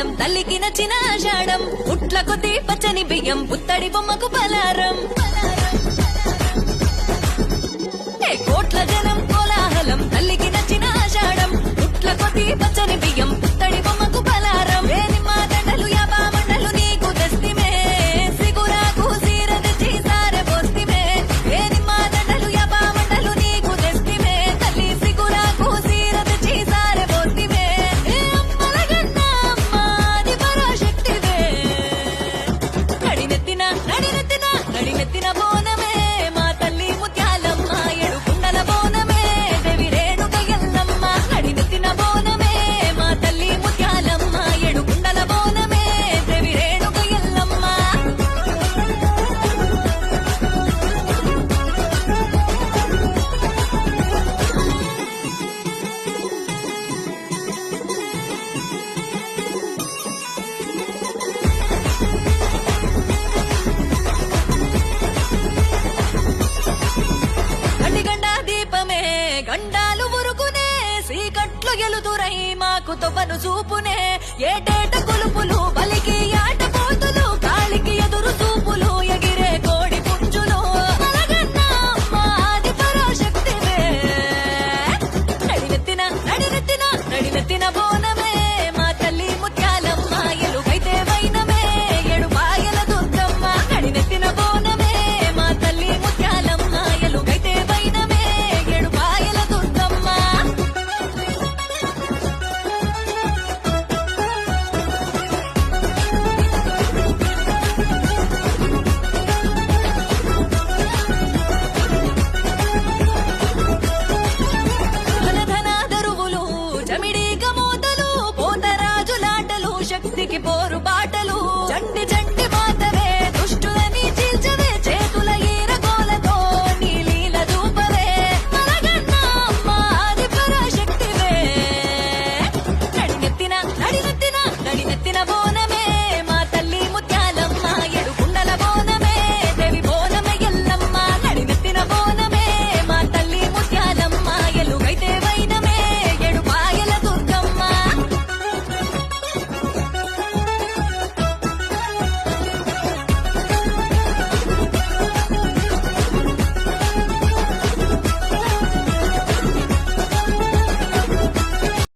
కోలాహలం తల్లికి నచ్చిన ఆషాఢం పుట్ల కొద్ది పచ్చని బియ్యం పుత్తడి బొమ్మకు పలారం కోట్ల జనం కోలాహలం తల్లికి నచ్చిన ఆషాఢం పుట్ల కొద్ది పచ్చని బియ్యం పుత్తడి బొమ్మకు పలారం మా దండలు యాబా మండలు నీకు తెస్తిమే సిగురాకు సీర తెచ్చి సారె పోస్తిమే మా దండలు యాబా మండలు నీకు తెస్తిమే తల్లి సిగురాకు సీర తెచ్చి సారె పోస్తిమే అమ్మల గన్న అమ్మాది పరాశక్తివే నడినెత్తిన బోనమే మా తల్లి ముత్యాలమ్మ ఎడుకుండల బోనమే దేవి రేణుక ఎల్లమ్మ నడినెత్తిన బోనమే మా తల్లి ముత్యాలమ్మ ఎడుకుండల బోనమే దేవి రేణుక ఎల్లమ్మ గండిగండా దీపమే గండాలు మురుకునే సీకట్లు ఎలుదురై మాకు తొవ్వను చూపునే ఏటేట కొలుపులు బలికి ఆట